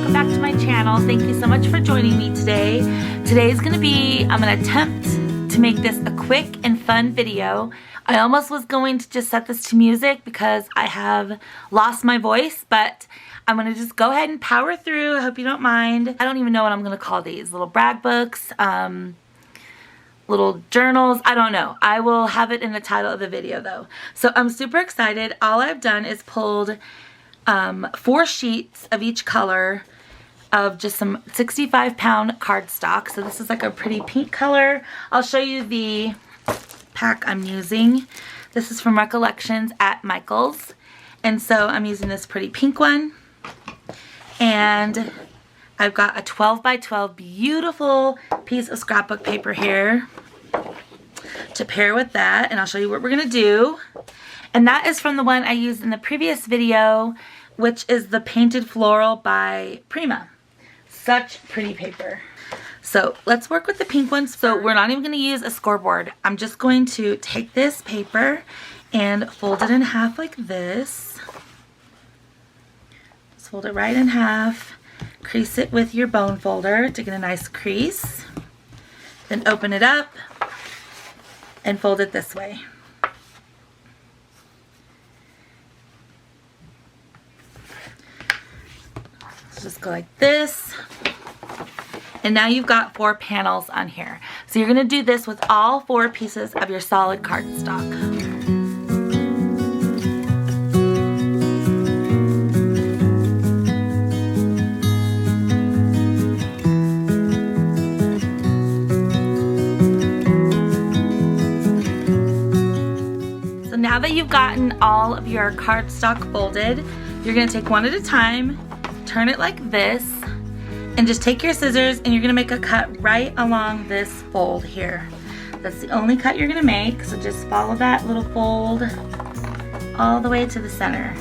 welcome back to my channel. Thank you so much for joining me today. Today's gonna be, I'm gonna attempt to make this a quick and fun video. I almost was going to just set this to music because I have lost my voice, but I'm gonna just go ahead and power through. I hope you don't mind. I don't even know what I'm gonna call these. Little brag books, little journals, I don't know. I will have it in the title of the video though. So I'm super excited. All I've done is pulled 4 sheets of each color of just some 65-pound cardstock. So this is like a pretty pink color. I'll show you the pack I'm using. This is from Recollections at Michael's. And so I'm using this pretty pink one. And I've got a 12 by 12 beautiful piece of scrapbook paper here to pair with that, and I'll show you what we're gonna do. And that is from the one I used in the previous video, which is the Painted Floral by Prima. Such pretty paper. So let's work with the pink one. So we're not even gonna use a scoreboard. I'm just going to take this paper and fold it in half like this. Just fold it right in half. Crease it with your bone folder to get a nice crease. Then open it up and fold it this way. So just go like this. And now you've got 4 panels on here. So you're going to do this with all 4 pieces of your solid cardstock. Now that you've gotten all of your cardstock folded, you're going to take one at a time, turn it like this, and just take your scissors and you're going to make a cut right along this fold here. That's the only cut you're going to make, so just follow that little fold all the way to the center.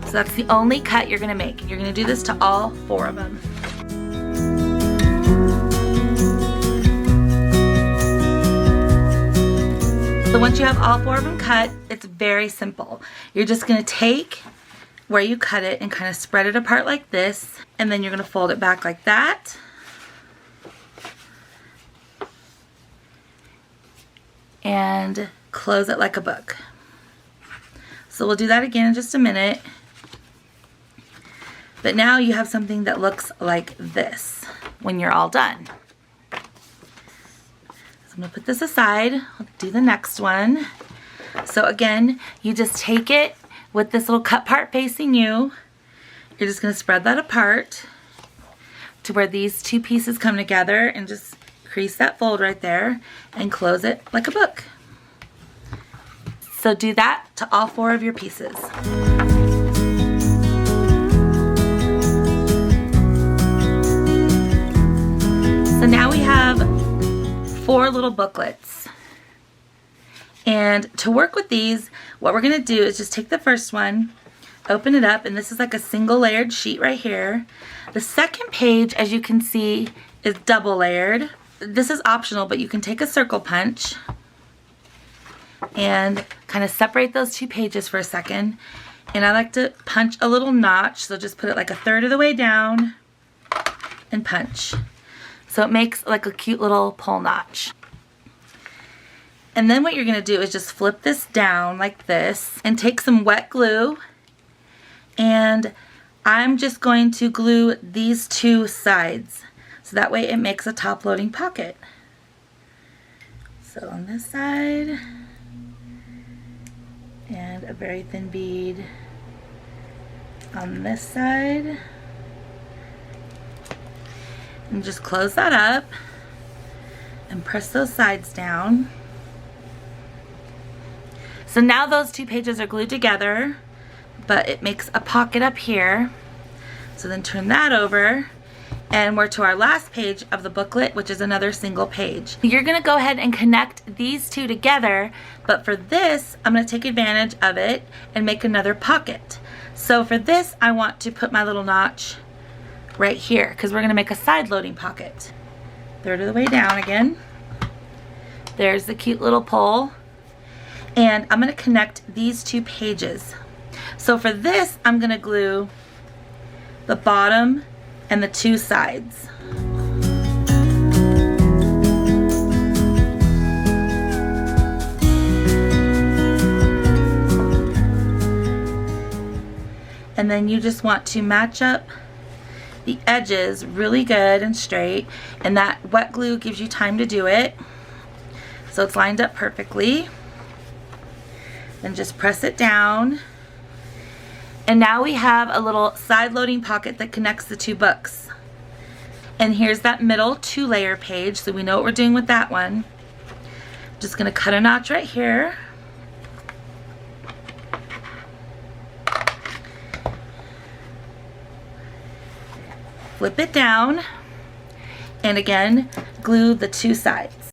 So that's the only cut you're going to make. You're going to do this to all 4 of them. So once you have all 4 of them cut, it's very simple. You're just going to take where you cut it and kind of spread it apart like this, and then you're going to fold it back like that. And close it like a book. So we'll do that again in just a minute. But now you have something that looks like this when you're all done. I'm going to put this aside. I'll do the next one. So again, you just take it with this little cut part facing you. You're just going to spread that apart to where these 2 pieces come together and just crease that fold right there and close it like a book. So do that to all 4 of your pieces. So now we have 4 little booklets. And to work with these, what we're going to do is just take the first one, open it up, and this is like a single layered sheet right here. The second page, as you can see, is double layered. This is optional, but you can take a circle punch and kind of separate those 2 pages for a second. And I like to punch a little notch, so just put it like a third of the way down and punch. So it makes like a cute little pull notch. And then what you're going to do is just flip this down like this and take some wet glue, and I'm just going to glue these 2 sides so that way it makes a top loading pocket. So on this side, and a very thin bead on this side. And just close that up and press those sides down. So now those 2 pages are glued together, but it makes a pocket up here. So then turn that over, and we're to our last page of the booklet, which is another single page. You're going to go ahead and connect these 2 together, but for this, I'm going to take advantage of it and make another pocket. So for this, I want to put my little notch right here because we're going to make a side loading pocket. Third of the way down again. There's the cute little pull. And I'm going to connect these 2 pages. So for this, I'm gonna glue the bottom and the two sides. And then you just want to match up the edges really good and straight, and that wet glue gives you time to do it. So it's lined up perfectly. Then just press it down. And now we have a little side loading pocket that connects the two books. And here's that middle 2-layer page, so we know what we're doing with that one. Just gonna cut a notch right here. Flip it down, and again, glue the two sides.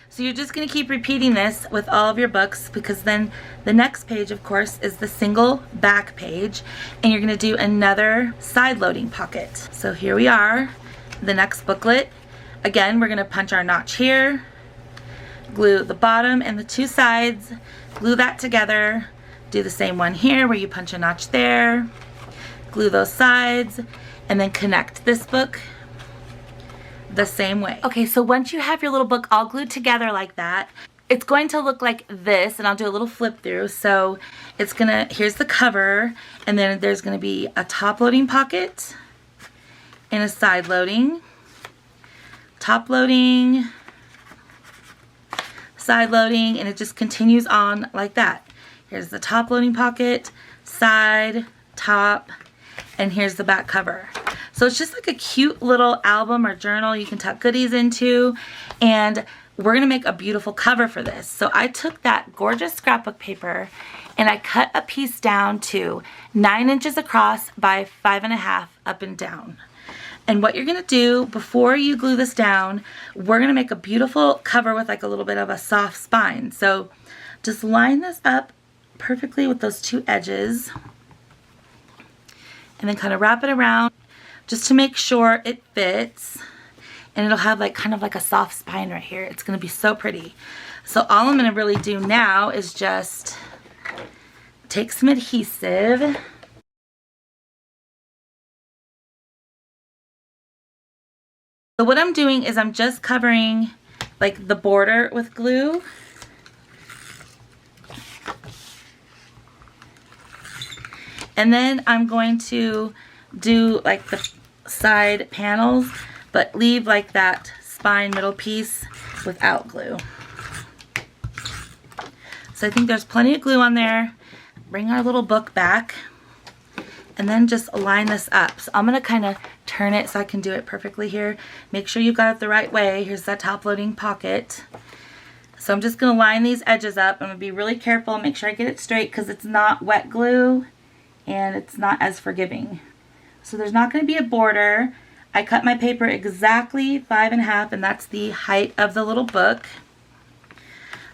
So you're just going to keep repeating this with all of your books, because then the next page, of course, is the single back page, and you're going to do another side loading pocket. So here we are, the next booklet. Again, we're going to punch our notch here, glue the bottom and the two sides, glue that together. Do the same one here where you punch a notch there, glue those sides, and then connect this book the same way. Okay, so once you have your little book all glued together like that, it's going to look like this, and I'll do a little flip through. So it's gonna, here's the cover, and then there's gonna be a top loading pocket and a side loading, top loading, side loading, and it just continues on like that. Here's the top loading pocket, side, top, and here's the back cover. So it's just like a cute little album or journal you can tuck goodies into, and we're gonna make a beautiful cover for this. So I took that gorgeous scrapbook paper and I cut a piece down to 9 inches across by 5.5 up and down. And what you're gonna do before you glue this down, we're gonna make a beautiful cover with like a little bit of a soft spine. So just line this up perfectly with those two edges, and then kind of wrap it around just to make sure it fits, and it'll have like kind of like a soft spine right here. It's going to be so pretty. So all I'm going to really do now is just take some adhesive, so what I'm doing is I'm just covering like the border with glue. And then I'm going to do like the side panels, but leave like that spine middle piece without glue. So I think there's plenty of glue on there. Bring our little book back, and then just line this up. So I'm going to kind of turn it so I can do it perfectly here. Make sure you got it the right way. Here's that top loading pocket. So I'm just going to line these edges up. I'm going to be really careful, make sure I get it straight, because it's not wet glue and it's not as forgiving. So there's not going to be a border. I cut my paper exactly 5.5, and that's the height of the little book.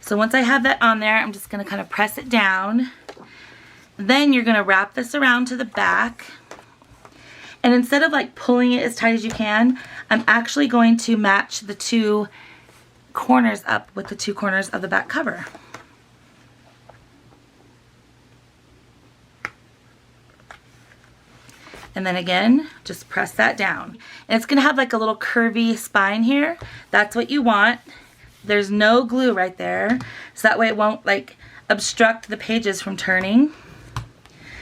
So once I have that on there, I'm just going to kind of press it down. Then you're going to wrap this around to the back. And instead of like pulling it as tight as you can, I'm actually going to match the two corners up with the two corners of the back cover. And then again, just press that down. And it's going to have like a little curvy spine here. That's what you want. There's no glue right there, so that way it won't like obstruct the pages from turning.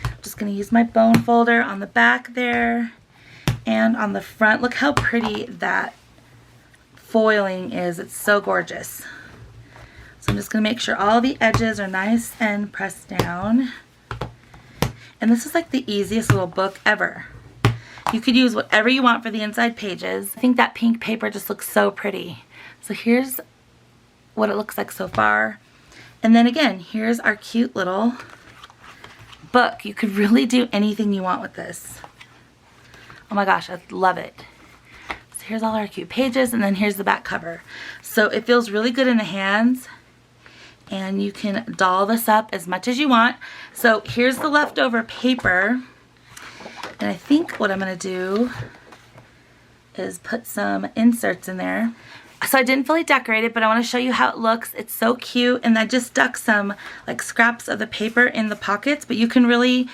I'm just going to use my bone folder on the back there and on the front. Look how pretty that foiling is. It's so gorgeous. So I'm just going to make sure all the edges are nice and pressed down. And this is like the easiest little book ever. You could use whatever you want for the inside pages. I think that pink paper just looks so pretty. So here's what it looks like so far. And then again, here's our cute little book. You could really do anything you want with this. Oh my gosh, I love it. So here's all our cute pages, and then here's the back cover. So it feels really good in the hands. And you can doll this up as much as you want. So here's the leftover paper. And I think what I'm going to do is put some inserts in there. So I didn't fully decorate it, but I want to show you how it looks. It's so cute, and I just stuck some like scraps of the paper in the pockets, but you can really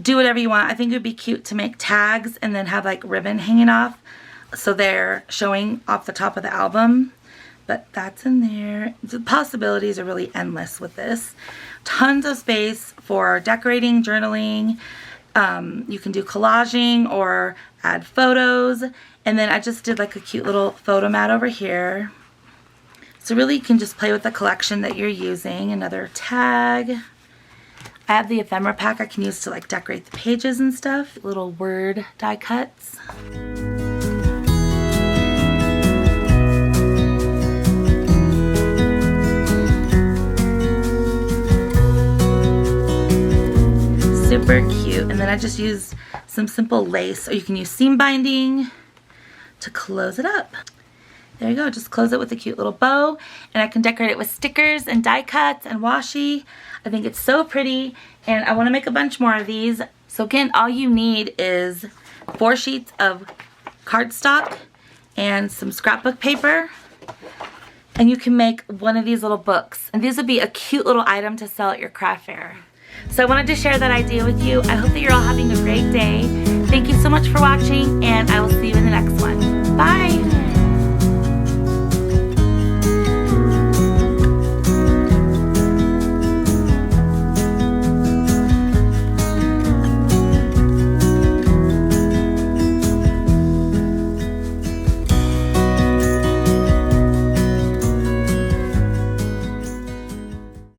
do whatever you want. I think it would be cute to make tags and then have like ribbon hanging off so they're showing off the top of the album. But that's in there. The possibilities are really endless with this. Tons of space for decorating, journaling. You can do collaging or add photos. And then I just did like a cute little photo mat over here. So really you can just play with the collection that you're using. Another tag. I have the ephemera pack I can use to like decorate the pages and stuff. Little word die cuts. Super cute. And then I just used some simple lace, or you can use seam binding to close it up. There you go, just close it with a cute little bow, and I can decorate it with stickers and die cuts and washi. I think it's so pretty, and I want to make a bunch more of these. So again, all you need is 4 sheets of cardstock and some scrapbook paper, and you can make one of these little books. And these would be a cute little item to sell at your craft fair. So I wanted to share that idea with you. I hope that you're all having a great day. Thank you so much for watching, and I will see you in the next one. Bye!